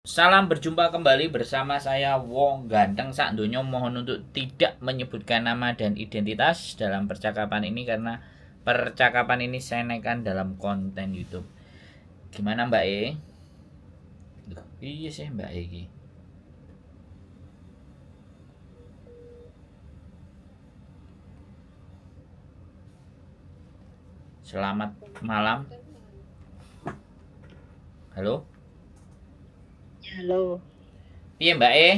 Salam berjumpa kembali bersama saya Wong Ganteng sak donya. Mohon untuk tidak menyebutkan nama dan identitas dalam percakapan ini karena percakapan ini saya naikkan dalam konten YouTube. Gimana Mbak E? Loh, iya sih Mbak E iki. Selamat malam. Halo? Halo, Iya Mbak E?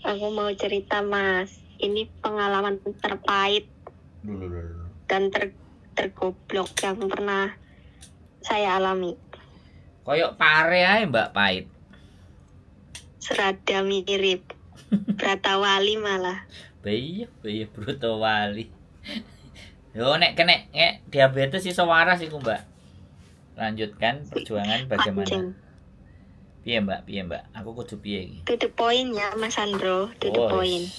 aku mau cerita Mas. Ini pengalaman terpahit dan tergoblok yang pernah saya alami. Koyok pare ae Mbak pahit. Serada mirip. Bratawali malah. Iya Bruto Wali. Yo nek diabetes iso waras iku Mbak. Lanjutkan perjuangan bagaimana? Anjing. Piye Mbak? Aku kudu piye iki? To the point ya Mas Andro, to the point.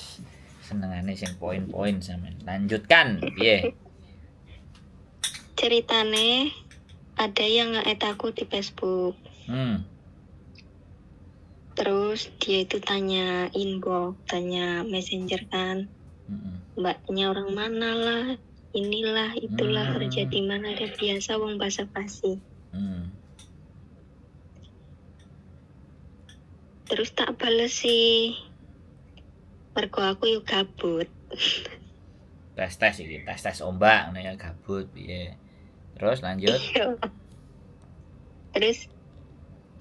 Senengane sing poin-poin sampean. Lanjutkan, piye? Ceritane ada yang nge-add aku di Facebook. Terus dia itu tanya inbox, tanya messenger kan. Mbaknya orang mana lah, inilah itulah, kerja di mana, ada biasa wong basa-basi. Terus tak bales sih, mergo aku yuk gabut. Tes iki, tes ombak nek gabut piye. Terus lanjut. Terus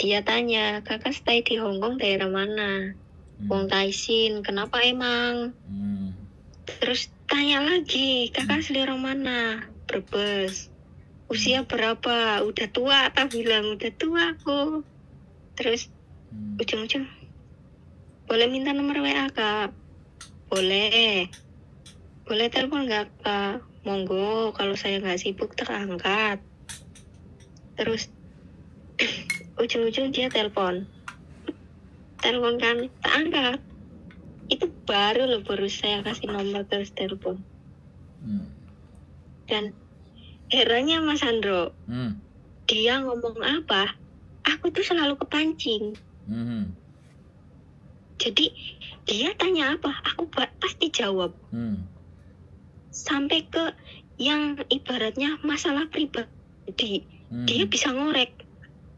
dia tanya, kakak stay di Hongkong daerah mana? Wong Taisin, kenapa emang? Terus tanya lagi, kakak asli orang mana? Brebes. Usia berapa? Udah tua, tak bilang udah tua aku. Terus ujung-ujung, boleh minta nomor WA kak? Boleh telepon nggak kak? Monggo, kalau saya nggak sibuk tak angkat. Terus ujung-ujung dia telepon kan, tak angkat. Itu baru saya kasih nomor terus telepon. Dan herannya Mas Andro, dia ngomong apa, aku tuh selalu kepancing. Jadi dia tanya apa, aku pasti jawab. Sampai ke yang ibaratnya masalah pribadi, dia bisa ngorek.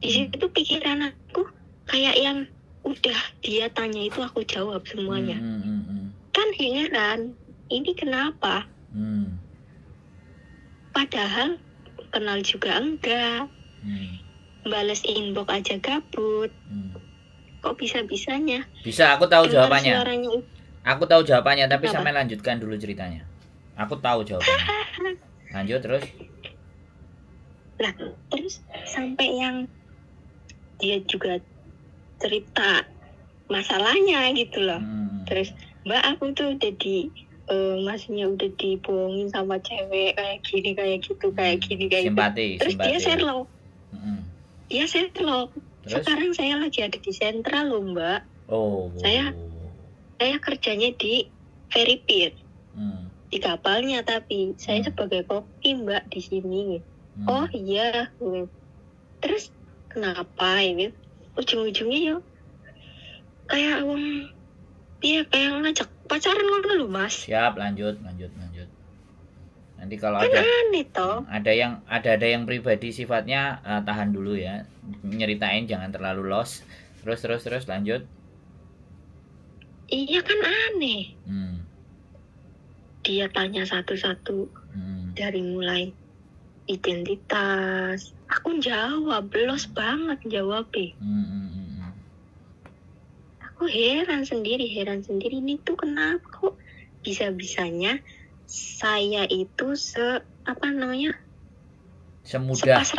Di situ pikiran aku kayak yang udah dia tanya itu aku jawab semuanya. Kan heran, ini kenapa? Padahal kenal juga enggak. Bales inbox aja gabut. Kok bisa-bisanya? Bisa, aku tahu jawabannya. Suaranya... Aku tahu jawabannya, tapi sampai lanjutkan dulu ceritanya. Aku tahu jawabannya. Lanjut terus. Lah, terus sampai yang dia juga cerita masalahnya gitu loh. Terus, Mbak aku tuh udah maksudnya udah dibohongin sama cewek kayak gini, kayak gitu, kayak gini, kayak simpati, gitu. Terus simpati. dia Sherlock. Dia Sherlock. Terus? Sekarang saya lagi ada di sentral loh Mbak. Saya kerjanya di ferry pier. Di kapalnya, tapi saya sebagai koki Mbak di sini. Oh iya. Terus kenapa ini? Ujung-ujungnya yuk kayak kayak ngajak pacaran ngono lho Mas. Siap, lanjut. Nanti kalau ada yang pribadi sifatnya, tahan dulu ya. Nyeritain jangan terlalu los. Terus lanjut. Iya kan aneh. Dia tanya satu-satu. Dari mulai identitas. Aku jawab, los banget jawabnya. Aku heran sendiri. Ini tuh kenapa kok bisa-bisanya saya itu sepasrah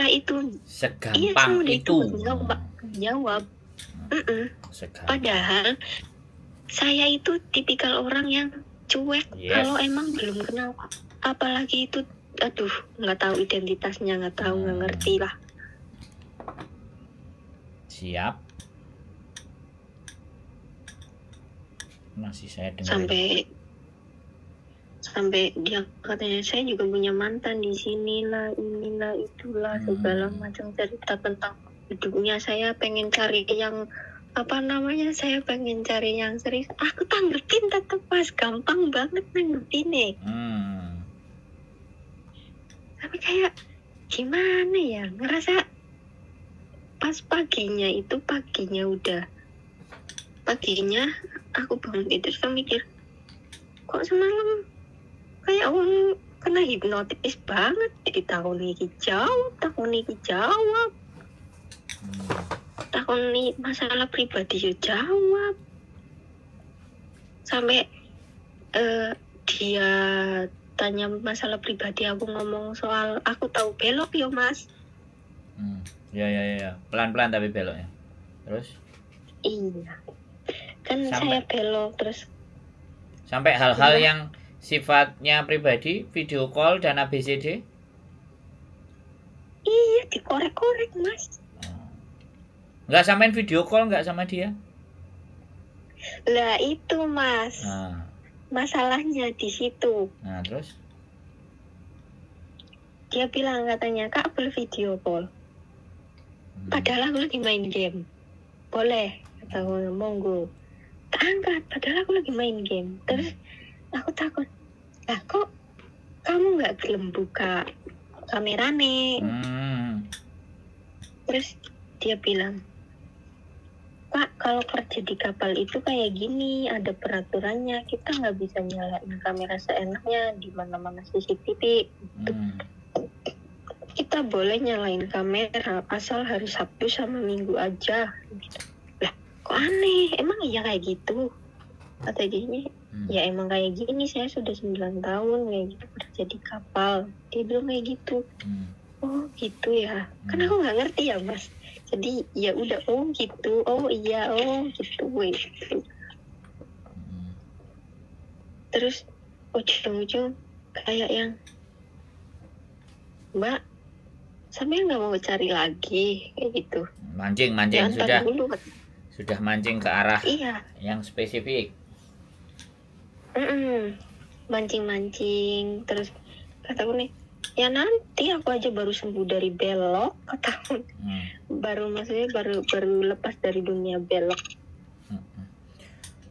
itu, segampang itu jawab. Padahal saya itu tipikal orang yang cuek. Kalau emang belum kenal, apalagi itu, aduh, nggak tahu identitasnya, nggak ngerti lah. Siap. Masih saya dengar. Sampai dia katanya saya juga punya mantan di sini lah, inilah itulah, segala macam cerita tentang hidupnya saya pengen cari yang saya pengen cari yang serius. Aku tanggepin tetep Mas, gampang banget nanggepinnya. Tapi kayak gimana ya, ngerasa pas paginya aku bangun tidur terus mikir, kok semalam kayak orang kena hipnotis banget. Jadi takon iki jawab, takon nih masalah pribadi yo jawab, sampai dia tanya masalah pribadi, aku ngomong soal aku tahu belok yo Mas. Ya pelan-pelan tapi beloknya. Terus iya kan saya belok terus sampai hal-hal yang sifatnya pribadi, video call dan ABCD. Iya, dikorek-korek Mas. Nggak samain video call nggak sama dia? Lah itu Mas, masalahnya di situ. Nah terus? Dia bilang katanya, Kak boleh video call. Padahal aku lagi main game. Boleh, kata aku, monggo. Tak angkat, padahal aku lagi main game. Terus aku takut, lah kok kamu nggak gelem buka kamera nih? Terus dia bilang, Pak, kalau kerja di kapal itu kayak gini, ada peraturannya, kita nggak bisa nyalain kamera seenaknya di mana-mana CCTV. Kita boleh nyalain kamera asal hari Sabtu sama Minggu aja. Lah, kok aneh? Emang iya kayak gitu? Kata gini, ya emang kayak gini, saya sudah 9 tahun kayak gitu kerja di kapal. Dia bilang kayak gitu. Oh gitu ya, kan aku nggak ngerti ya Mas. Jadi ya udah, oh gitu, oh iya, oh gitu. Terus ujung-ujung kayak yang, Mbak, sampai nggak mau cari lagi kayak gitu. Mancing sudah mancing ke arah yang spesifik. Mancing terus kataku nih, ya nanti aku aja baru sembuh dari belok, kataku. Baru lepas dari dunia belok.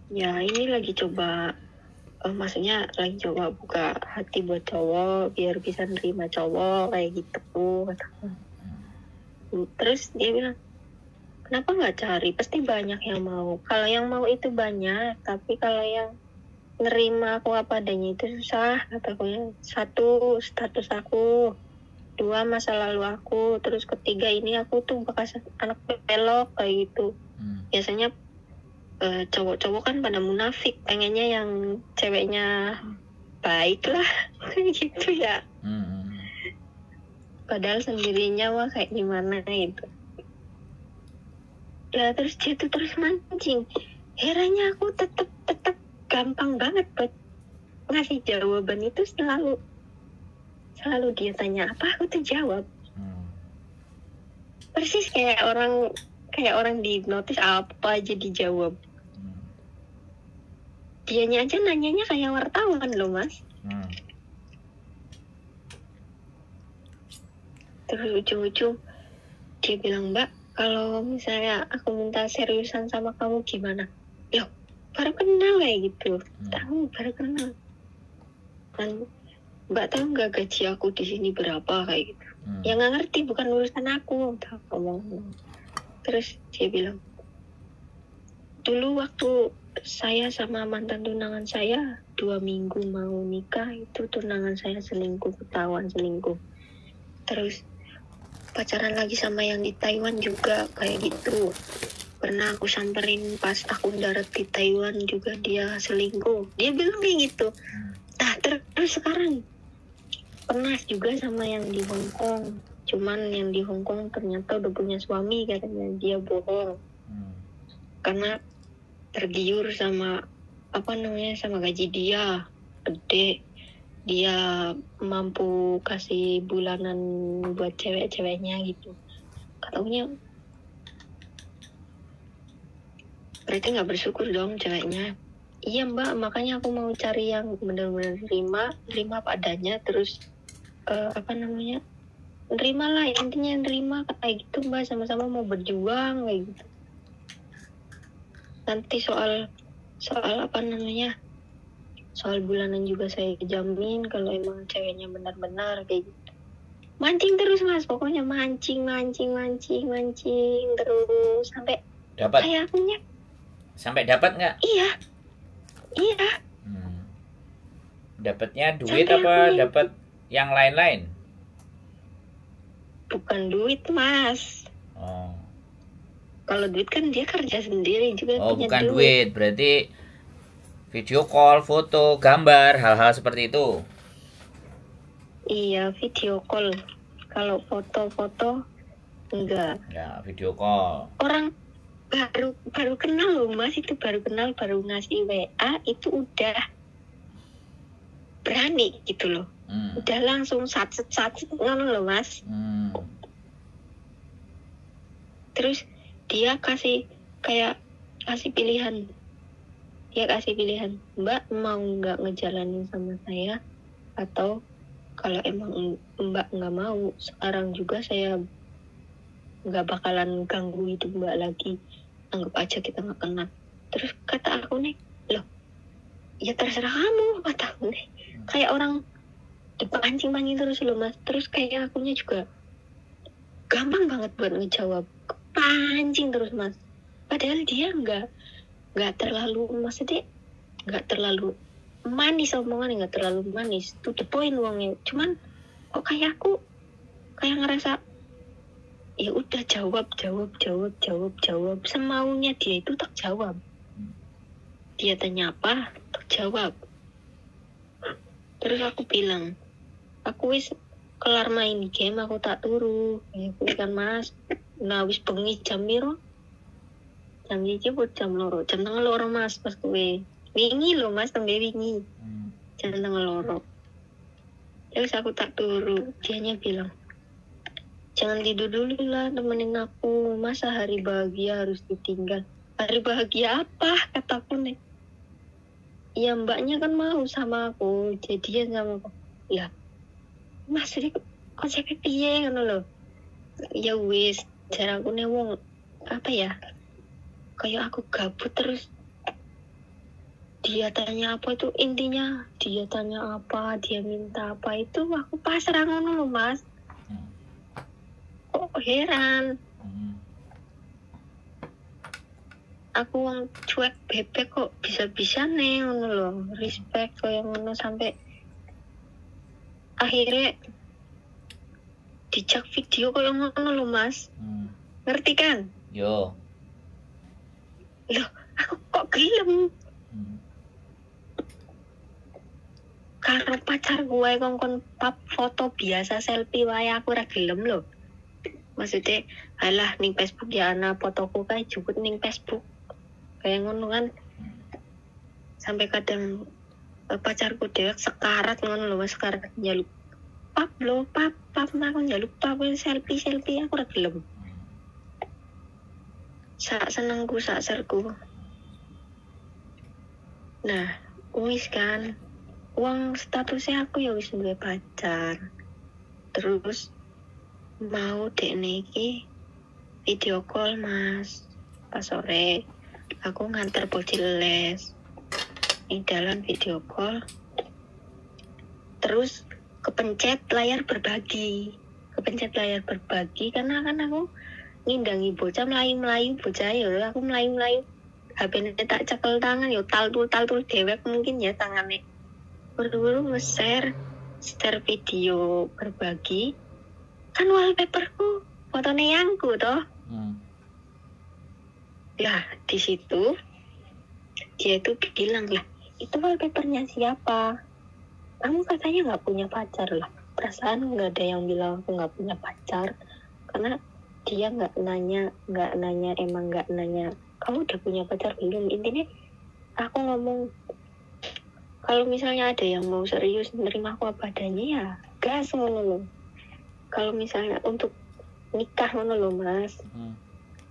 Ya ini lagi coba, maksudnya lagi coba buka hati buat cowok biar bisa nerima cowok kayak gitu, kataku. Terus dia bilang, kenapa nggak cari, pasti banyak yang mau. Kalau yang mau itu banyak, tapi kalau yang nerima aku apa adanya itu susah, kataku. 1, status aku. 2, masa lalu aku. Terus 3, ini aku tuh bekas anak belok kayak gitu. Biasanya cowok-cowok kan pada munafik, pengennya yang ceweknya baik lah kayak gitu ya. Padahal sendirinya wah kayak gimana gitu. Ya terus dia tuh terus mancing. Herannya aku tetep gampang banget buat ngasih jawaban itu. Selalu dia tanya apa, aku tuh jawab. Persis kayak orang dihipnotis, apa aja dijawab. Dianya aja nanyanya kayak wartawan loh Mas. Terus ujung-ujung dia bilang, Mbak, kalau misalnya aku minta seriusan sama kamu gimana? Loh, baru kenal kayak gitu. Baru kenal. Dan Mbak tahu nggak gaji aku di sini berapa kayak gitu? Ya nggak ngerti, bukan urusan aku. Ngomong. Terus dia bilang, dulu waktu saya sama mantan tunangan saya 2 minggu mau nikah, itu tunangan saya ketahuan selingkuh. Terus pacaran lagi sama yang di Taiwan juga kayak gitu. Pernah aku samperin pas aku darat di Taiwan juga dia selingkuh. Dia bilang kayak gitu. Nah terus sekarang pernah juga sama yang di Hong Kong. Cuman yang di Hong Kong ternyata udah punya suami, katanya dia bohong. Karena tergiur sama sama gaji dia gede. Dia mampu kasih bulanan buat cewek-ceweknya gitu. Katanya berarti nggak bersyukur dong ceweknya. Iya Mbak, makanya aku mau cari yang benar-benar terima apa adanya. Terus nerima lah, intinya nerima kayak gitu mbak, sama-sama mau berjuang kayak gitu. Nanti soal apa namanya, soal bulanan juga saya jamin kalau emang ceweknya benar-benar kayak gitu. Mancing terus mas, pokoknya mancing terus sampai dapat. Kayak akunya. Sampai dapat nggak? Iya. Dapatnya duit sampai apa dapat yang lain-lain? Bukan duit mas. Oh. Kalau duit kan dia kerja sendiri juga. Oh bukan duit, berarti video call, foto, gambar, hal-hal seperti itu. Iya, video call. Kalau foto-foto enggak. Ya, video call. Orang baru kenal loh mas, itu baru kenal, baru ngasih WA itu udah berani gitu loh. Udah langsung satset ngono loh mas. Terus dia kasih pilihan. Dia kasih pilihan, Mbak mau nggak ngejalanin sama saya, atau kalau emang Mbak nggak mau, sekarang juga saya nggak bakalan ganggu hidup Mbak lagi, anggap aja kita nggak kenal. Terus kata aku nih, loh ya terserah kamu, kata aku nih. Kayak orang dipancing-pancing terus loh mas. Terus kayak akunya juga gampang banget buat ngejawab, pancing terus mas. Padahal dia nggak terlalu, maksudnya nggak terlalu manis omongannya, nggak terlalu manis, to the point uangnya. Cuman kok kayak aku kayak ngerasa ya udah jawab semaunya dia itu tak jawab. Dia tanya apa tak jawab. Terus aku bilang, aku wis kelar main game, aku tak turu ya kan mas. Nah wis bengi jam piro? Jam 1 buat jam 2, jam 2 mas, pas kowe wingi lho mas, tembe wingi jam 2. Terus aku tak turu, dianya bilang, jangan tidur dulu lah, temenin aku, masa hari bahagia harus ditinggal. Hari bahagia apa, kataku nih. Ya mbaknya kan mau sama aku, jadian sama aku. Ya maksudnya konsepnya piye ngono lho. Ya wis, jar aku nih wong apa ya, kayak aku gabut terus dia tanya apa itu, intinya dia tanya apa, dia minta apa, itu aku pasrah ngono loh mas. Kok heran, aku yang cuek bebek kok bisa-bisa nih ngono loh, respect kayak ngono, sampai akhirnya dijak video kayak ngono loh mas. Ngerti kan? Yo. Loh, aku kok gelem. Karo pacar gue kongkon pap foto biasa selfie wae aku ora gelem lho. Maksudnya, alah ning Facebook ya ana fotoku kae juput ning Facebook. Kayak ngono kan. Sampai kadang pacarku dewek sekarat ngono lho, sekarat njaluk. Pap lho, pap aku njaluk pap selfie aku ora gelem. Sak senengku, sak serku. Nah, wis kan. Uang statusnya aku ya wis duwe pacar. Terus mau dek niki video call mas pas sore. Aku nganter bocil les di dalam video call. Terus kepencet layar berbagi karena kan aku ngindangi bocah melayu bocah ya. Aku melayu HP-nya tak cekel tangan yo tal-tul dewek mungkin ya tangannya. Buru-buru nge-share video berbagi, kan wallpaperku fotonya yangku toh. Ya di situ dia itu bilang, lah itu wallpapernya siapa? Kamu katanya nggak punya pacar lah. Perasaan nggak ada yang bilang aku nggak punya pacar, karena dia nggak nanya kamu udah punya pacar belum. Intinya aku ngomong, kalau misalnya ada yang mau serius menerima aku apa adanya ya gas ngono loh. Kalau misalnya untuk nikah ngono loh mas.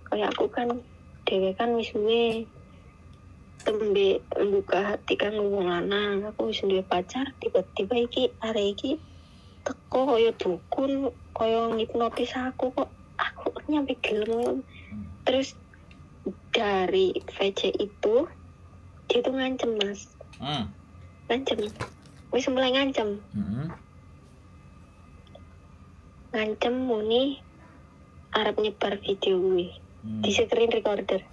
Kayak aku kan dewe kan wis duwe tembe buka hati kan ngomong lanang, aku wis duwe pacar, tiba-tiba iki arek iki teko koyo dukun, koyo ngipnotis aku kok aku nyampe gelem. Terus dari VC itu dia tuh ngancem Mas. Ngancem. Wis mulai ngancem. Ngancem muni arep nyebar video gue di screen recorder.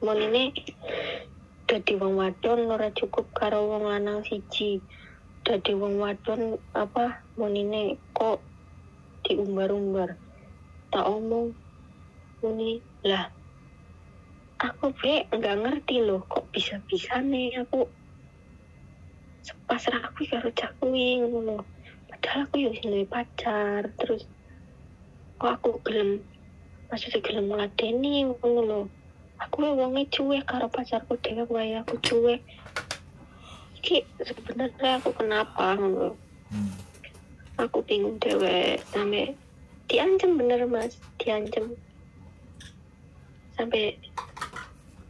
Monine dadi wong wadon ora cukup karo wong lanang siji. Dadi wong wadon apa monine kok diumbar-umbar. Tak omong muni lah. Aku enggak ngerti loh kok bisa-bisa nih aku pasrah aku karo cah kuwi ngono. Padahal aku yo duwe pacar, terus kok aku gelem maksudnya gelem ngladeni ngono lho. Aku wonge cuek karo pacarku dhewe wae aku cuek. Iki sebenarnya aku kenapa ngono. Aku bingung dhewe sampe diancam bener Mas, diancam. Sampai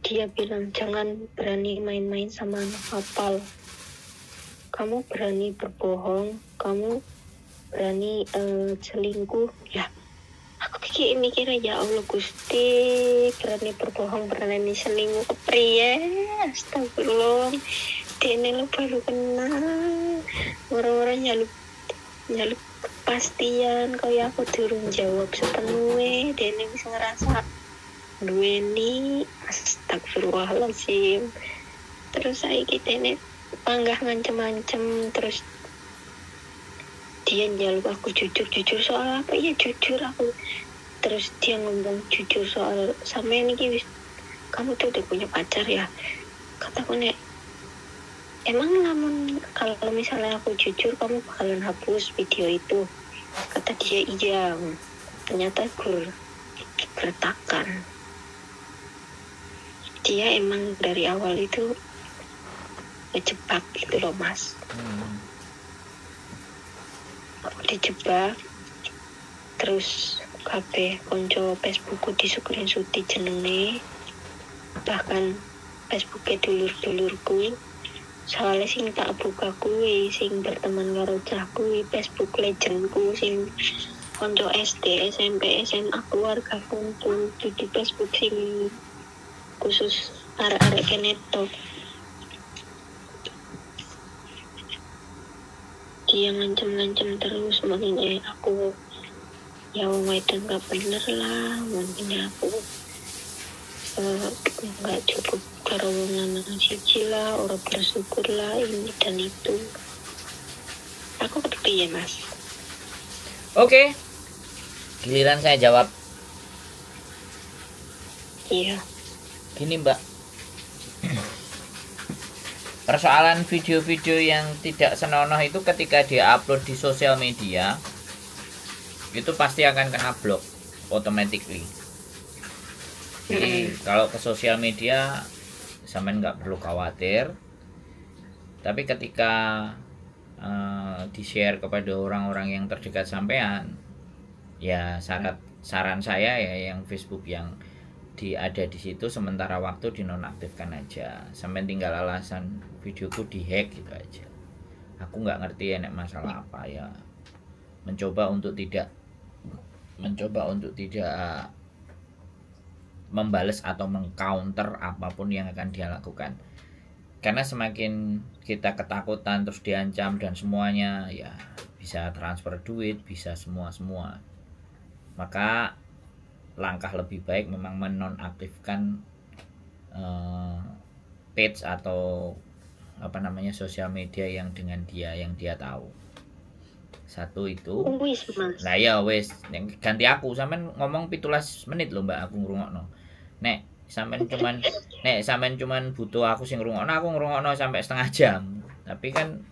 dia bilang jangan berani main-main sama anak kapal. Kamu berani berbohong, kamu berani selingkuh. Ya, aku kayak mikirnya ya Allah Gusti, berani berbohong, berani selingkuh kepriye? Astagfirullah. Dene lu baru kenal. Orang-orang nyaluk kepastian kaya aku durung jawab sepenuhnya. Dene bisa ngerasa duweni. Astagfirullahaladzim. Terus saiki dene panggah ngancem-ngancem, terus dia njaluk aku jujur soal apa ya, jujur aku. Terus dia ngomong jujur soal sampean iki wis kamu tuh udah punya pacar ya. Kataku nek emang lamun kalau misalnya aku jujur kamu bakalan hapus video itu. Kata dia iya. Ternyata gertakan. Dia emang dari awal itu ngejebak gitu loh Mas. Aku dijebak, terus kabeh konco Facebookku di screenshoot jenenge, bahkan Facebooknya dulur-dulurku. Soalnya sing tak buka kuwi, sing berteman karo cah kuwi, Facebook legendku, sing konco SD, SMP, SMA, keluarga kumpul di Facebook sing khusus arek-arek kenetok. Dia ngancem-ngancem terus, makanya aku ya wong wedon gak bener lah, makanya aku gak cukup karo wong lanang siji lah, orang bersyukur lah ini dan itu. Aku kepiye Mas? Oke, giliran saya jawab. Iya. Gini Mbak, persoalan video-video yang tidak senonoh itu ketika dia upload di sosial media itu pasti akan kena blok automatically. Jadi kalau ke sosial media sampean nggak perlu khawatir, tapi ketika di-share kepada orang-orang yang terdekat sampean, ya saran saya ya yang Facebook yang ada di situ sementara waktu dinonaktifkan aja. Sampai tinggal alasan videoku dihack gitu aja. Aku nggak ngerti enak masalah apa ya. Mencoba untuk tidak membales atau mengcounter apapun yang akan dia lakukan. Karena semakin kita ketakutan terus diancam dan semuanya ya bisa transfer duit, bisa semua. Maka langkah lebih baik memang menonaktifkan page atau sosial media yang dengan yang dia tahu. Satu itu. Lah ya wis, ganti aku sampean ngomong 17 menit lho Mbak, aku ngrungokno. Nek sampean cuman butuh aku sing ngrungokno, aku ngrungokno sampai setengah jam. Tapi kan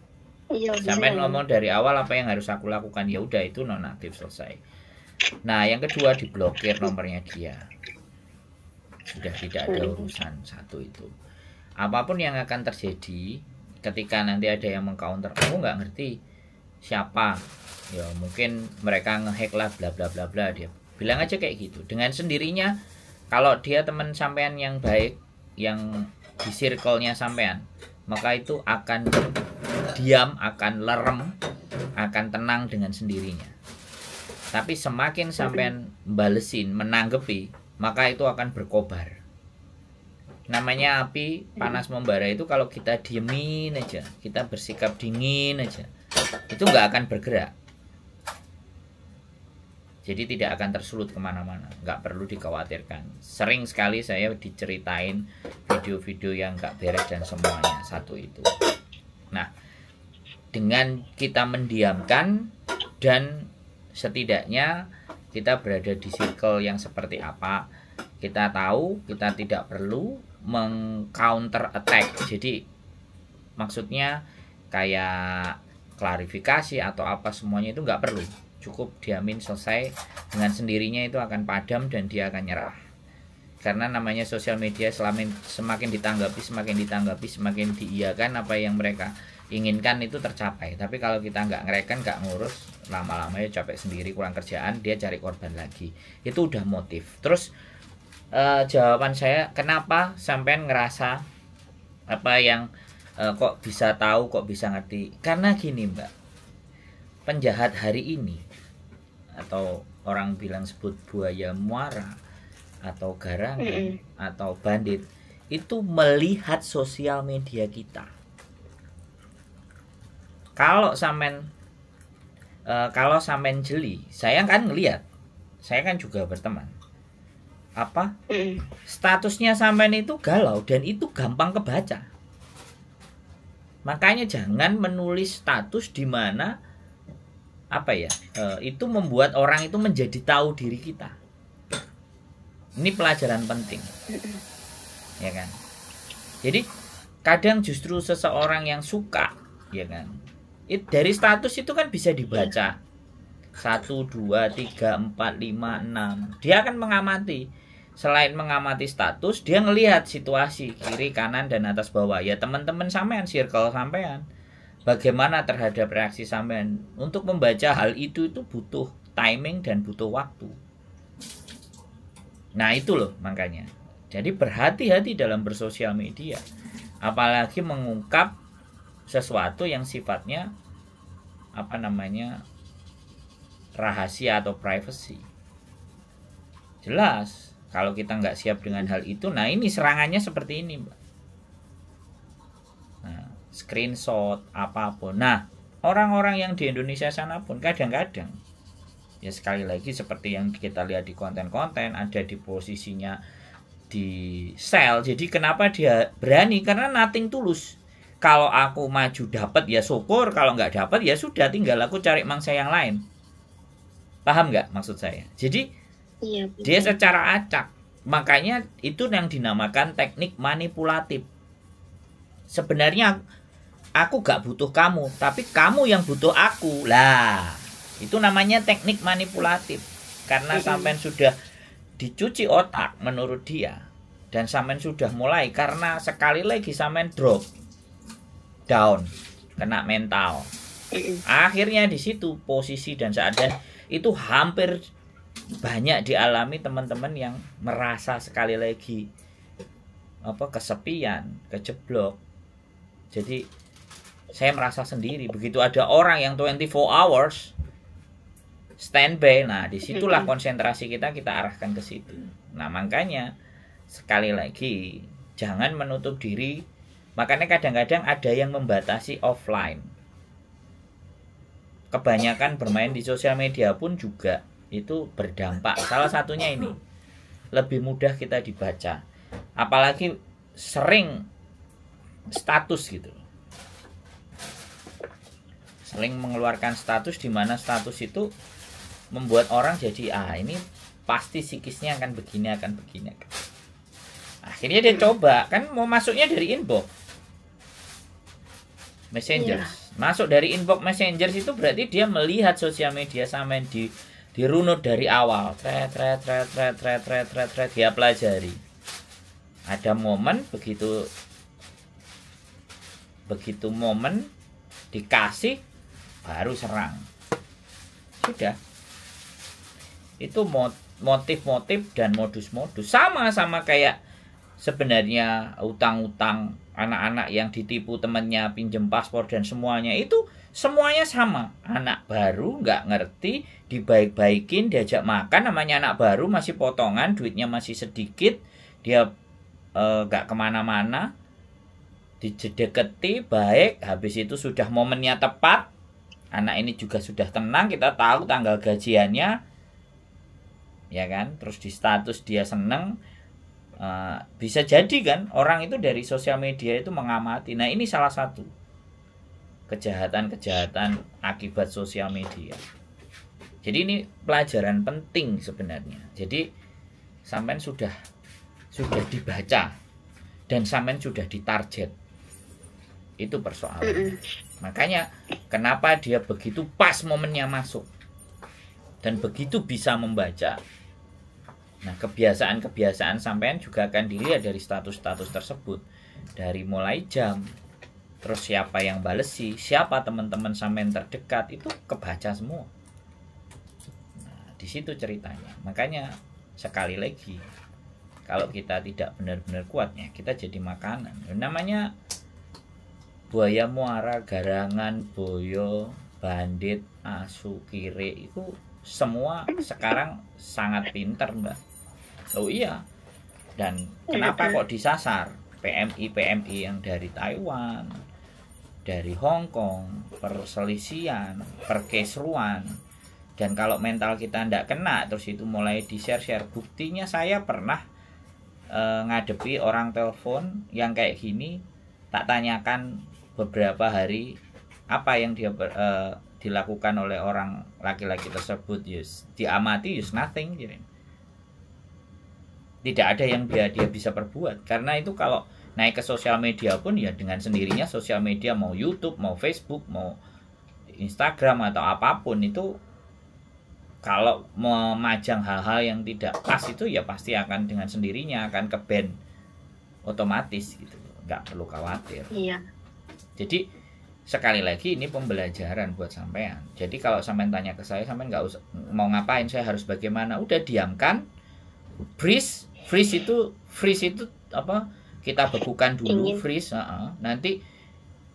sampean ngomong dari awal apa yang harus aku lakukan, ya udah itu nonaktif selesai. Nah, yang kedua diblokir nomornya dia. Sudah tidak ada urusan. Satu itu. Apapun yang akan terjadi ketika nanti ada yang mengcounter, aku nggak ngerti siapa. Ya mungkin mereka ngehack lah bla bla bla bla, dia bilang aja kayak gitu. Dengan sendirinya kalau dia teman sampean yang baik, yang di circle-nya sampean, maka itu akan diam, akan lerem, akan tenang dengan sendirinya. Tapi semakin sampean balesin, menanggepi, maka itu akan berkobar. Namanya api panas membara itu kalau kita diemin aja, kita bersikap dingin aja, itu nggak akan bergerak. Jadi tidak akan tersulut kemana-mana, nggak perlu dikhawatirkan. Sering sekali saya diceritain video-video yang nggak beres dan semuanya satu itu. Nah, dengan kita mendiamkan dan setidaknya kita berada di circle yang seperti apa, kita tahu kita tidak perlu meng-counter attack. Jadi maksudnya kayak klarifikasi atau apa semuanya itu nggak perlu. Cukup diamin, selesai, dengan sendirinya itu akan padam dan dia akan nyerah. Karena namanya sosial media semakin ditanggapi, semakin diiyakan apa yang mereka inginkan itu tercapai. Tapi kalau kita nggak ngereken, nggak ngurus, lama-lama ya capek sendiri, kurang kerjaan, dia cari korban lagi. Itu udah motif. Terus jawaban saya, kenapa sampean ngerasa apa yang kok bisa tahu, kok bisa ngerti? Karena gini Mbak, penjahat hari ini, atau orang bilang sebut buaya muara, atau garangan, atau bandit, itu melihat sosial media kita. Kalau sampean jeli, saya kan ngelihat, saya kan juga berteman. Apa statusnya sampean itu galau dan itu gampang kebaca. Makanya jangan menulis status di mana itu membuat orang itu menjadi tahu diri kita. Ini pelajaran penting, ya kan? Jadi kadang justru seseorang yang suka, ya kan, dari status itu kan bisa dibaca 1, 2, 3, 4, 5, 6. Dia akan mengamati. Selain mengamati status, dia ngelihat situasi kiri, kanan, dan atas bawah. Ya teman-teman sampean, circle sampean, bagaimana terhadap reaksi sampean. Untuk membaca hal itu butuh timing dan butuh waktu. Nah itu loh makanya. Jadi berhati-hati dalam bersosial media. Apalagi mengungkap sesuatu yang sifatnya rahasia atau privacy. Jelas kalau kita nggak siap dengan hal itu, nah ini serangannya seperti ini Mbak. Nah, screenshot apapun. Nah, orang-orang yang di Indonesia sana pun kadang-kadang, ya sekali lagi seperti yang kita lihat di konten-konten, ada di posisinya di sell. Jadi kenapa dia berani? Karena nothing tulus. Kalau aku maju dapat ya syukur, kalau nggak dapat ya sudah, tinggal aku cari mangsa yang lain. Paham nggak maksud saya? Jadi iya, dia secara acak. Makanya itu yang dinamakan teknik manipulatif. Sebenarnya aku gak butuh kamu, tapi kamu yang butuh aku. Lah, itu namanya teknik manipulatif. Karena sampean sudah dicuci otak menurut dia, dan sampean sudah mulai, karena sekali lagi sampean drop down, kena mental. Akhirnya di situ posisi dan keadaan itu hampir banyak dialami teman-teman yang merasa sekali lagi kesepian, kejeblok. Jadi saya merasa sendiri. Begitu ada orang yang 24 hours standby, nah disitulah konsentrasi kita arahkan ke situ. Nah makanya sekali lagi jangan menutup diri. Makanya kadang-kadang ada yang membatasi offline. Kebanyakan bermain di sosial media pun juga itu berdampak. Salah satunya ini, lebih mudah kita dibaca. Apalagi sering status gitu. Sering mengeluarkan status, di mana status itu membuat orang jadi ini pasti psikisnya akan begini. Akhirnya dia coba, kan mau masuknya dari inbox Messenger. Masuk dari inbox Messenger itu berarti dia melihat sosial media sampai dirunut dari awal. Thread, dia pelajari. Ada momen begitu momen dikasih baru serang. Sudah. Itu motif-motif dan modus-modus sama kayak sebenarnya utang-utang anak-anak yang ditipu temannya pinjem paspor dan semuanya itu semuanya sama. Anak baru nggak ngerti, dibaik-baikin, diajak makan, namanya anak baru masih potongan, duitnya masih sedikit, dia nggak kemana-mana, dideketi baik, habis itu sudah momennya tepat, anak ini juga sudah tenang, kita tahu tanggal gajiannya, ya kan, terus di status dia seneng. Bisa jadi kan orang itu dari sosial media itu mengamati. Nah, ini salah satu kejahatan-kejahatan akibat sosial media. Jadi ini pelajaran penting sebenarnya. Jadi sampean sudah dibaca dan sampean sudah ditarget. Itu persoalan. Makanya kenapa dia begitu pas momennya masuk dan begitu bisa membaca. Nah, kebiasaan-kebiasaan sampean juga akan dilihat dari status-status tersebut. Dari mulai jam, terus siapa yang balesi, siapa teman-teman sampean terdekat, itu kebaca semua. Nah, di situ ceritanya. Makanya sekali lagi, kalau kita tidak benar-benar kuatnya, kita jadi makanan. Namanya buaya muara, garangan, boyo, bandit, asu, kire, itu semua sekarang sangat pinter, Mbak. Oh iya. Dan kenapa kok disasar? PMI yang dari Taiwan, dari Hong Kong, perselisihan, perkesruan. Dan kalau mental kita ndak kena, terus itu mulai di-share. Buktinya saya pernah ngadepi orang telepon yang kayak gini, tak tanyakan beberapa hari apa yang dia dilakukan oleh orang laki-laki tersebut, diamati, nothing. Tidak ada yang dia bisa perbuat. Karena itu kalau naik ke sosial media pun ya dengan sendirinya sosial media, mau YouTube, mau Facebook, mau Instagram atau apapun itu, kalau memajang hal-hal yang tidak pas itu ya pasti akan dengan sendirinya akan ke-ban otomatis gitu. Nggak perlu khawatir. Iya. Jadi sekali lagi ini pembelajaran buat sampean. Jadi kalau sampean tanya ke saya, sampean nggak usah mau ngapain, saya harus bagaimana, udah diamkan. Freeze itu apa? Kita bekukan dulu, freeze, nanti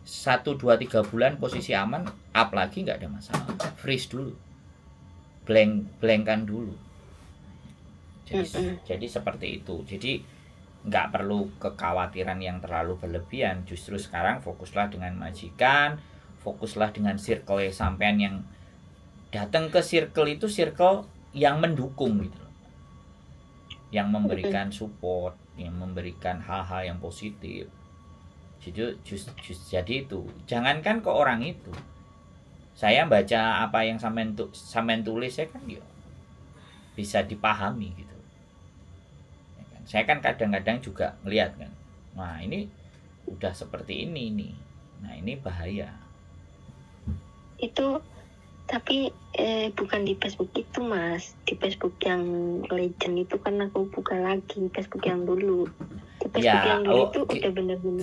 1, 2, 3 bulan posisi aman, up lagi nggak ada masalah. Freeze dulu, blankkan dulu. Jadi seperti itu. Jadi nggak perlu kekhawatiran yang terlalu berlebihan. Justru sekarang fokuslah dengan majikan, fokuslah dengan circle sampean yang datang ke circle itu circle yang mendukung gitu, yang memberikan support, yang memberikan hal-hal yang positif. Jadi itu, jangankan ke orang itu, saya baca apa yang sampean tulis, saya kan ya bisa dipahami gitu. Saya kan kadang-kadang juga ngelihat kan, nah ini udah seperti ini nih, nah ini bahaya. Itu tapi bukan di Facebook itu, Mas. Di Facebook yang legend itu kan aku buka lagi Facebook yang dulu. Di Facebook yang dulu itu udah benar-benar.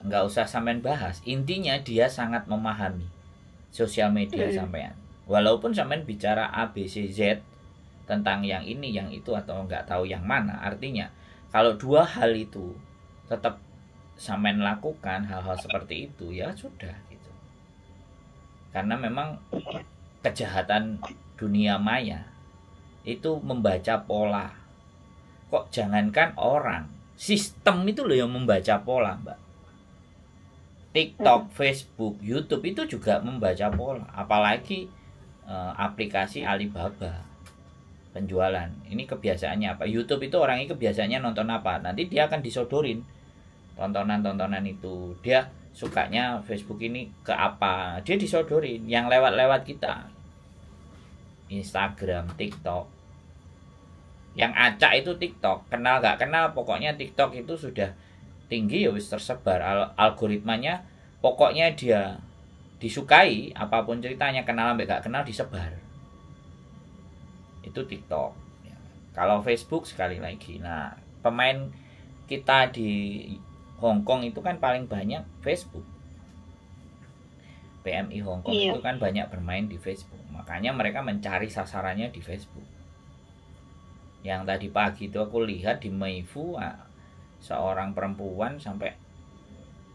Nggak usah sampean bahas. Intinya dia sangat memahami sosial media sampean. Walaupun sampean bicara A, B, C, Z tentang yang ini, yang itu, atau nggak tahu yang mana. Artinya kalau dua hal itu tetap sampean lakukan hal-hal seperti itu, ya sudah gitu. Karena memang kejahatan dunia maya itu membaca pola. Kok jangankan orang, sistem itu loh yang membaca pola, Mbak. TikTok, Facebook, YouTube itu juga membaca pola. Apalagi aplikasi Alibaba penjualan. Ini kebiasaannya apa? YouTube itu orangnya kebiasaannya nonton apa? Nanti dia akan disodorin tontonan-tontonan itu. Dia sukanya Facebook ini ke apa, dia disodorin yang lewat-lewat kita, Instagram, TikTok. Yang acak itu TikTok, kenal gak kenal, pokoknya TikTok itu sudah tinggi ya wis tersebar algoritmanya. Pokoknya dia disukai, apapun ceritanya, kenal sampai gak kenal disebar. Itu TikTok ya. Kalau Facebook sekali lagi, nah pemain kita di Hong Kong itu kan paling banyak Facebook. PMI Hong Kong itu kan banyak bermain di Facebook. Makanya mereka mencari sasarannya di Facebook. Yang tadi pagi itu aku lihat di Meifu seorang perempuan sampai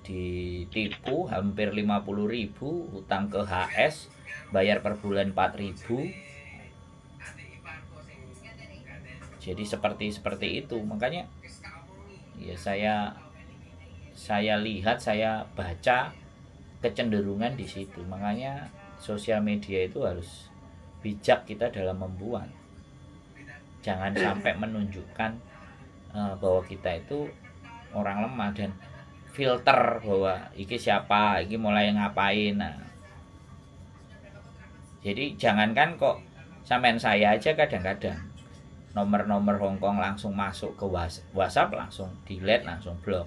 ditipu hampir 50.000, hutang ke HS, bayar per bulan 4.000. Jadi seperti itu. Makanya ya saya lihat, saya baca kecenderungan di situ. Makanya sosial media itu harus bijak kita dalam membuat. Jangan sampai menunjukkan bahwa kita itu orang lemah dan filter bahwa iki siapa, iki mulai ngapain. Nah, jadi jangankan kok sampean saya aja kadang-kadang nomor-nomor Hongkong langsung masuk ke WhatsApp, langsung delete, langsung blok.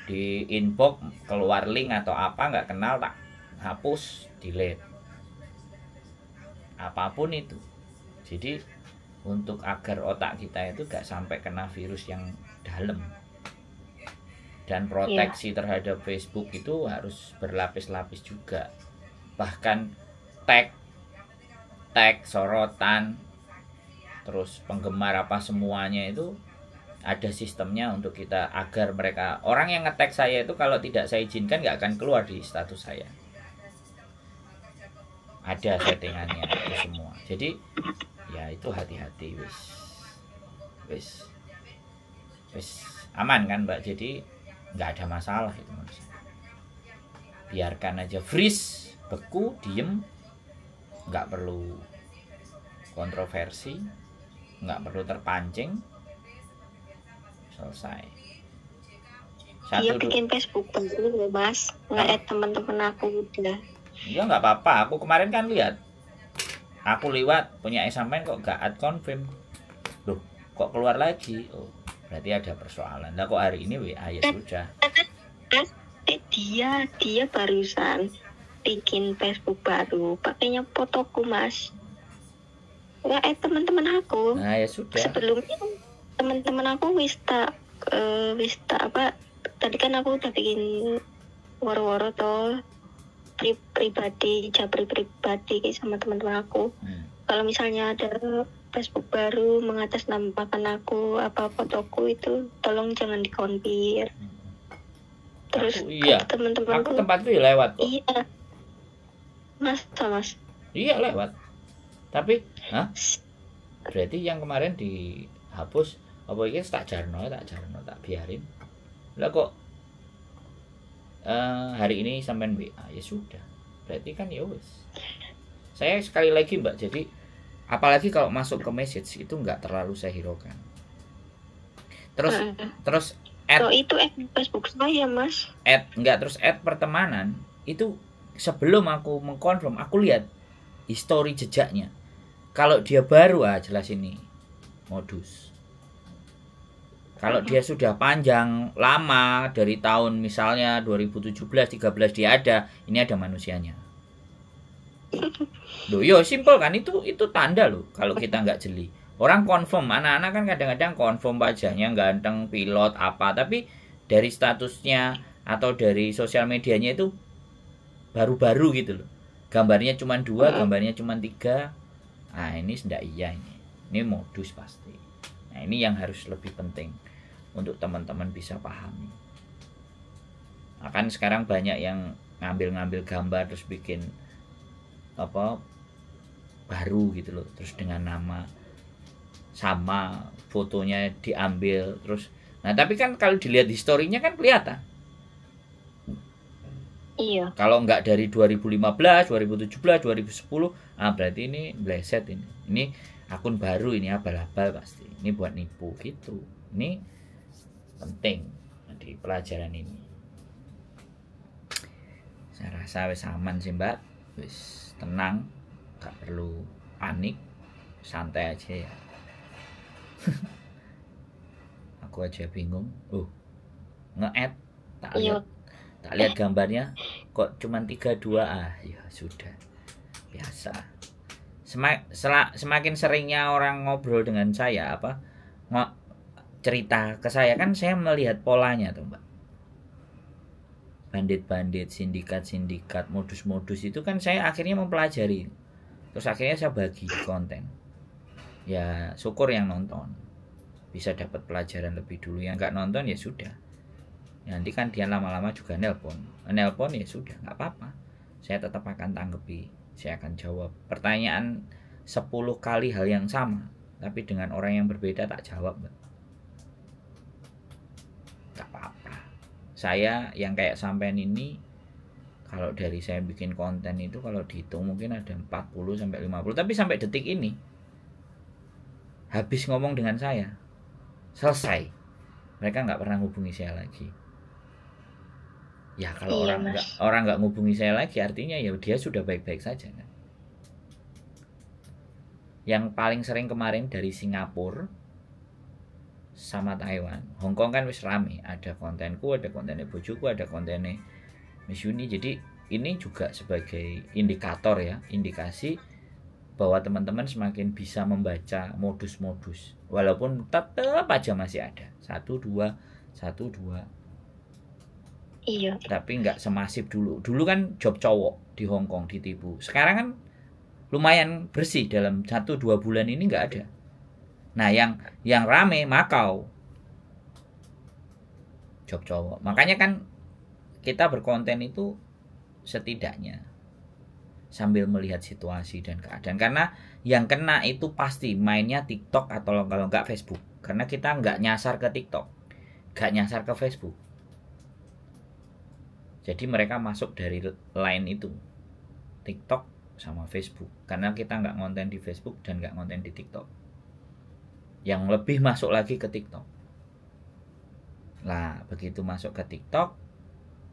Di inbox keluar link atau apa nggak kenal, tak hapus, delete. Apapun itu. Jadi untuk agar otak kita itu gak sampai kena virus yang dalam. Dan proteksi terhadap Facebook itu harus berlapis-lapis juga. Bahkan tag, sorotan, terus penggemar apa semuanya itu ada sistemnya untuk kita, agar mereka, orang yang nge-tag saya itu kalau tidak saya izinkan gak akan keluar di status saya. Ada settingannya itu semua. Jadi ya itu hati-hati, wis aman kan Mbak. Jadi nggak ada masalah itu menurut saya. Biarkan aja freeze, beku, diem, nggak perlu kontroversi, nggak perlu terpancing, selesai. Iya, bikin Facebook dulu Mas, nge-add teman-teman aku udah. Iya nggak apa-apa, aku kemarin kan lihat, aku lewat punya sampean kok gak add confirm, loh kok keluar lagi, oh berarti ada persoalan. Lah kok hari ini WA, ya sudah. Dia barusan bikin Facebook baru, pakainya fotoku Mas. Nggak teman-teman aku. Nah ya sudah. Sebelumnya teman-teman aku wis tak apa? Tadi kan aku udah bikin woro-woro toh pribadi, japri pribadi sama teman-teman aku. Kalau misalnya ada Facebook baru mengatasnamakan aku, apa fotoku itu, tolong jangan dikonfir. Terus iya, teman-temanku, aku tempatku ya lewat kok. Iya, mas. Iya lewat. Tapi, berarti yang kemarin dihapus, apa ini tak jarno, tak biarin. Lah kok hari ini sampean WA, ya sudah. Berarti kan ya wis. Saya sekali lagi Mbak, jadi apalagi kalau masuk ke message itu nggak terlalu saya hiraukan. Terus kalau itu Facebook saya Mas. Terus pertemanan itu sebelum aku mengkonfirm, aku lihat histori jejaknya. Kalau dia baru jelas ini modus. Kalau dia sudah panjang lama dari tahun misalnya 2017 13 dia ada, ini ada manusianya. Loh, yo simpel kan, itu tanda loh kalau kita nggak jeli. Orang confirm, anak-anak kan kadang-kadang confirm wajahnya ganteng, pilot apa, tapi dari statusnya atau dari sosial medianya itu baru-baru gitu loh. Gambarnya cuma 2, gambarnya cuma 3. Nah, ini tidak iya ini. Ini modus pasti. Nah, ini yang harus lebih penting untuk teman-teman bisa pahami. Akan sekarang banyak yang ngambil gambar terus bikin apa baru gitu loh, terus dengan nama sama, fotonya diambil terus. Nah, tapi kan kalau dilihat historinya kan kelihatan. Iya. Kalau nggak dari 2015, 2017, 2010, berarti ini bleset ini. Ini akun baru, ini abal-abal pasti. Ini buat nipu gitu. Ini penting di pelajaran ini. Saya rasa wis aman sih Mbak. Wis tenang, gak perlu panik, santai aja ya. Aku aja bingung. Nge-add tak lihat gambarnya kok cuman 32. Ya sudah, biasa. Semakin seringnya orang ngobrol dengan saya cerita ke saya, kan saya melihat polanya tuh Mbak. Bandit-bandit, sindikat-sindikat, modus-modus itu kan saya akhirnya mempelajari. Terus akhirnya saya bagi konten. Ya syukur yang nonton. bisa dapat pelajaran lebih dulu. Yang nggak nonton ya sudah, nanti kan dia lama-lama juga nelpon ya sudah, nggak apa-apa, saya tetap akan tanggapi, saya akan jawab pertanyaan 10 kali hal yang sama, tapi dengan orang yang berbeda tak jawab, nggak apa-apa. Saya yang kayak sampean ini, kalau dari saya bikin konten itu kalau dihitung mungkin ada 40 sampai 50, tapi sampai detik ini habis ngomong dengan saya selesai, mereka nggak pernah hubungi saya lagi. Ya kalau Iya, orang nggak ngubungi saya lagi, artinya ya dia sudah baik-baik saja kan. Yang paling sering kemarin dari Singapura sama Taiwan. Hong Kong kan wis rame, ada kontenku, ada kontennya bojoku, ada kontennya Miss Yuni. Jadi ini juga sebagai indikator ya, indikasi bahwa teman-teman semakin bisa membaca modus-modus, walaupun tetap aja masih ada 1-2. Iya. Tapi nggak semasif dulu. Dulu kan job cowok di Hong Kong ditipu. Sekarang kan lumayan bersih, dalam 1-2 bulan ini nggak ada. Nah yang rame Makau, job cowok. Makanya kan kita berkonten itu setidaknya sambil melihat situasi dan keadaan. Karena yang kena itu pasti mainnya TikTok atau kalau nggak Facebook. Karena kita nggak nyasar ke TikTok, nggak nyasar ke Facebook. Jadi mereka masuk dari line itu, TikTok sama Facebook. Karena kita nggak konten di Facebook dan nggak konten di TikTok. Yang lebih masuk lagi ke TikTok. Lah begitu masuk ke TikTok,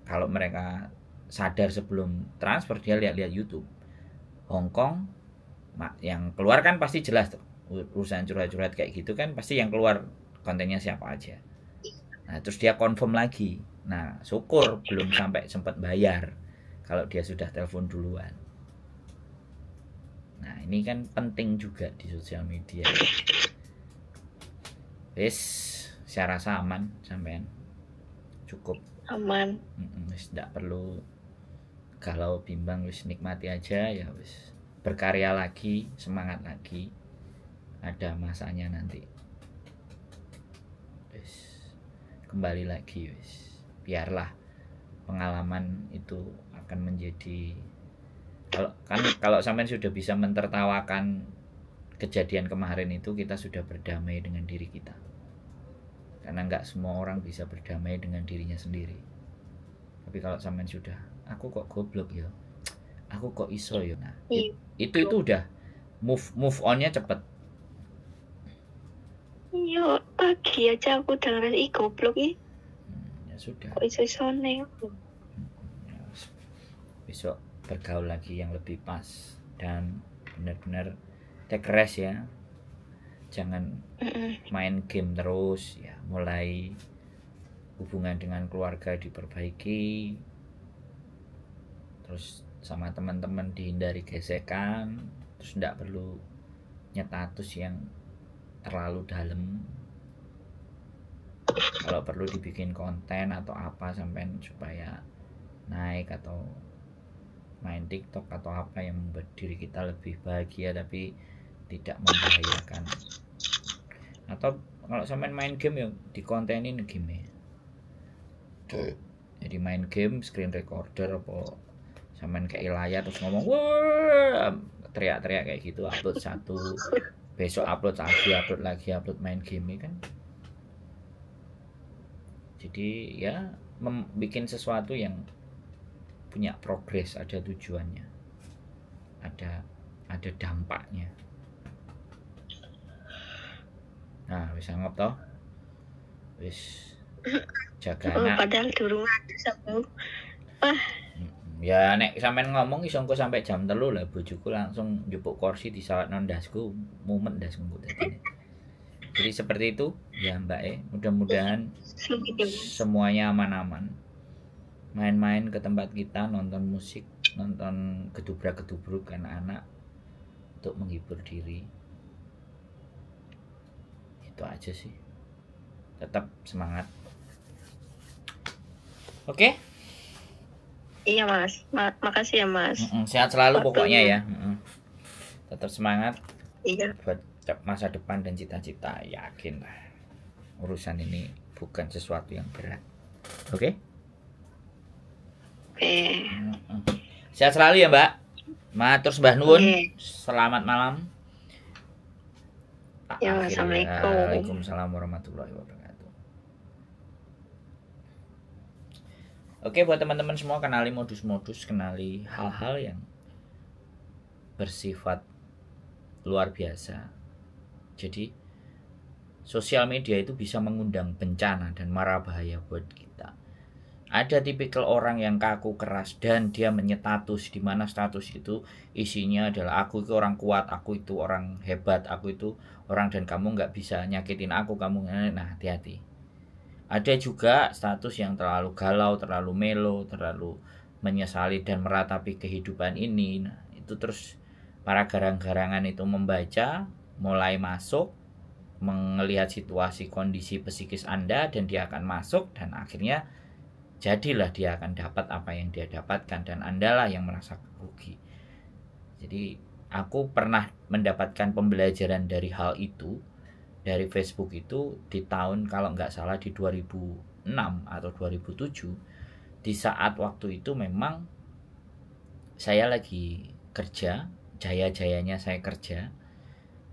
kalau mereka sadar sebelum transfer, dia lihat-lihat YouTube. Hong Kong yang keluar kan pasti jelas tuh. Urusan curhat-curhat kayak gitu kan pasti yang keluar kontennya siapa aja. Nah terus dia confirm lagi. Nah syukur belum sampai sempat bayar, kalau dia sudah telepon duluan. Nah ini kan penting juga di sosial media. Wis, saya rasa aman sampean, cukup Aman. Wis tidak perlu galau bimbang, wis nikmati aja ya, wis berkarya lagi, semangat lagi, ada masanya nanti. Wis kembali lagi, wis biarlah pengalaman itu akan menjadi, kalau sampean sudah bisa mentertawakan kejadian kemarin itu, kita sudah berdamai dengan diri kita. Karena nggak semua orang bisa berdamai dengan dirinya sendiri. Tapi kalau sampean sudah, aku kok goblok ya, aku kok iso ya, nah itu udah move onnya cepet. Iya, pagi aja aku udah ngerasa goblok ya. Ya sudah. Kok iso-isone aku. Besok bergaul lagi yang lebih pas dan benar-benar take rest ya. Jangan main game terus ya, mulai hubungan dengan keluarga diperbaiki, terus sama teman-teman dihindari gesekan, terus tidak perlu nyetatus yang terlalu dalam. Kalau perlu dibikin konten atau apa sampai supaya naik, atau main TikTok atau apa yang membuat diri kita lebih bahagia tapi tidak membahayakan. Atau kalau sampai main game ya dikontenin game ya. Jadi main game screen recorder apa sampean kayak layar terus ngomong wah, teriak-teriak kayak gitu, upload satu, besok upload lagi, upload main game kan. Jadi ya bikin sesuatu yang punya progres, ada tujuannya, ada dampaknya. Nah wis anggap toh, wis jaga anak. Padahal di rumah ada sapu. Ya nek sampean ngomong iso engko sampai jam 3 lah, bojoku langsung njupuk kursi di sawatno ndasku, mumet ndas nggo dadine. Jadi seperti itu ya Mbak mudah-mudahan semuanya aman-aman. Main-main ke tempat kita, nonton musik, nonton gedubrak-gedubruk anak-anak untuk menghibur diri. Itu aja sih. Tetap semangat. Oke? Iya Mas, makasih ya Mas. Sehat selalu pokoknya ya. Tetap semangat. Iya. Buat masa depan dan cita-cita, yakin lah. urusan ini bukan sesuatu yang berat. Oke? Oke. Sehat selalu ya Mbak. Matur sembah nuwun. Selamat malam. Ya, assalamualaikum. Waalaikumsalam warahmatullahi wabarakatuh. Oke, buat teman-teman semua, kenali modus-modus, kenali hal-hal yang bersifat luar biasa. Jadi sosial media itu bisa mengundang bencana dan mara bahaya buat kita. Ada tipikal orang yang kaku keras dan dia menyetatus, di mana status itu isinya adalah aku itu orang kuat, aku itu orang hebat, aku itu orang dan kamu nggak bisa nyakitin aku, kamu. Nah, hati-hati. Ada juga status yang terlalu galau, terlalu melo, terlalu menyesali dan meratapi kehidupan ini. Nah, itu terus para garang-garangan itu membaca, mulai masuk, melihat situasi kondisi psikis Anda, dan dia akan masuk, dan akhirnya jadilah dia akan dapat apa yang dia dapatkan, dan Andalah yang merasa rugi. Jadi aku pernah mendapatkan pembelajaran dari hal itu, dari Facebook itu di tahun kalau nggak salah di 2006 atau 2007. Di saat waktu itu memang saya lagi kerja, jaya-jayanya saya kerja.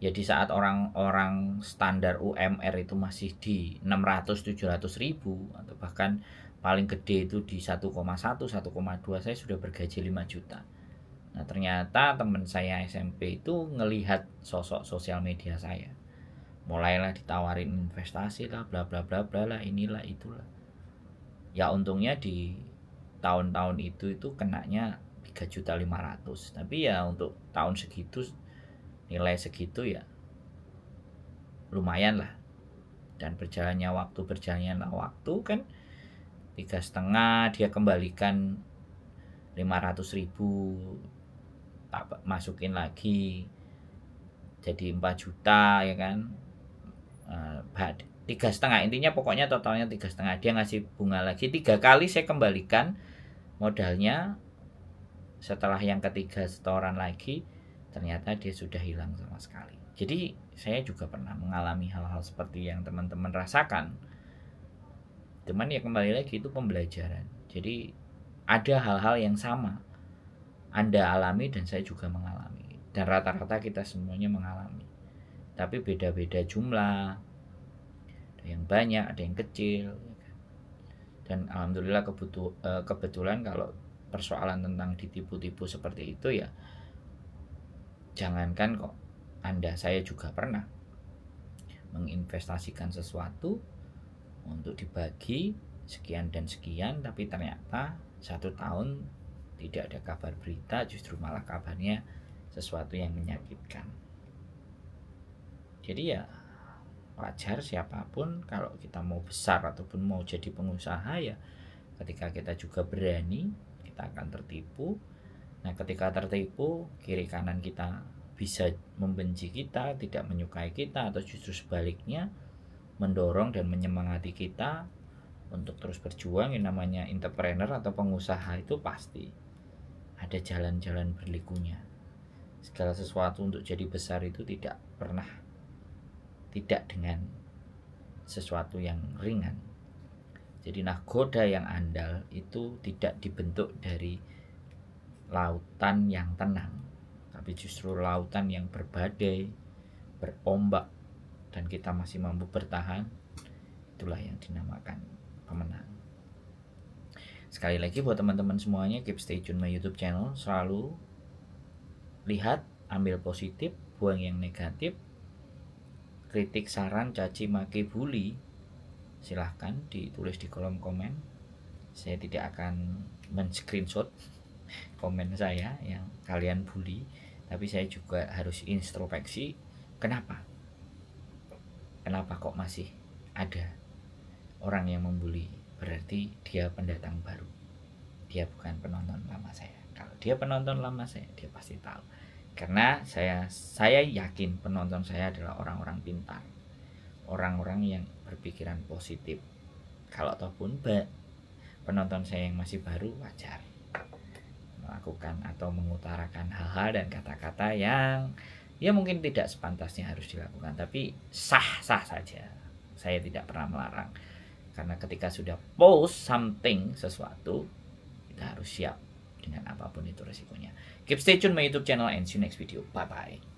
Ya di saat orang-orang standar UMR itu masih di 600-700 ribu, atau bahkan paling gede itu di 1,1, 1,2, saya sudah bergaji 5 juta. Nah ternyata teman saya SMP itu ngelihat sosok sosial media saya, mulailah ditawarin investasi lah, bla bla bla bla lah, inilah itulah. Ya untungnya di tahun-tahun itu kenanya 3.500.000. Tapi ya untuk tahun segitu, nilai segitu ya lumayan lah. Dan berjalannya waktu kan 3,5, dia kembalikan 500.000, tak masukin lagi jadi 4 juta ya kan. 3,5, intinya pokoknya totalnya 3,5. Dia ngasih bunga lagi 3 kali, saya kembalikan modalnya. Setelah yang ketiga setoran lagi, ternyata dia sudah hilang sama sekali. Jadi saya juga pernah mengalami hal-hal seperti yang teman-teman rasakan. Cuman ya kembali lagi, itu pembelajaran. Jadi ada hal-hal yang sama Anda alami dan saya juga mengalami, dan rata-rata kita semuanya mengalami, tapi beda-beda jumlah. Ada yang banyak, ada yang kecil. Dan alhamdulillah kebetulan kalau persoalan tentang ditipu-tipu seperti itu ya, jangankan kok Anda, saya juga pernah menginvestasikan sesuatu untuk dibagi sekian dan sekian, tapi ternyata 1 tahun tidak ada kabar berita, justru malah kabarnya sesuatu yang menyakitkan. Jadi ya wajar siapapun kalau kita mau besar ataupun mau jadi pengusaha, ya ketika kita juga berani, kita akan tertipu. Nah ketika tertipu, kiri kanan kita bisa membenci kita, tidak menyukai kita, atau justru sebaliknya mendorong dan menyemangati kita untuk terus berjuang. Yang namanya entrepreneur atau pengusaha itu pasti ada jalan-jalan berlikunya. Segala sesuatu untuk jadi besar itu tidak dengan sesuatu yang ringan. Jadi nahkoda yang andal itu tidak dibentuk dari lautan yang tenang, tapi justru lautan yang berbadai, berombak, dan kita masih mampu bertahan. Itulah yang dinamakan pemenang. Sekali lagi buat teman-teman semuanya, keep stay tune my YouTube channel. Selalu lihat, ambil positif, buang yang negatif. Kritik, saran, caci, maki, bully, silahkan ditulis di kolom komen. Saya tidak akan men-screenshot komen saya yang kalian bully, tapi saya juga harus introspeksi. Kenapa kok masih ada orang yang membuli? Berarti dia pendatang baru, dia bukan penonton lama saya. Kalau dia penonton lama saya, dia pasti tahu. Karena saya yakin penonton saya adalah orang-orang pintar, orang-orang yang berpikiran positif. Kalau ataupun penonton saya yang masih baru, wajar melakukan atau mengutarakan hal-hal dan kata-kata yang ya mungkin tidak sepantasnya harus dilakukan, tapi sah-sah saja. Saya tidak pernah melarang. Karena ketika sudah post something, sesuatu, kita harus siap dengan apapun itu resikonya. Keep stay tune my YouTube channel and see you next video. Bye bye.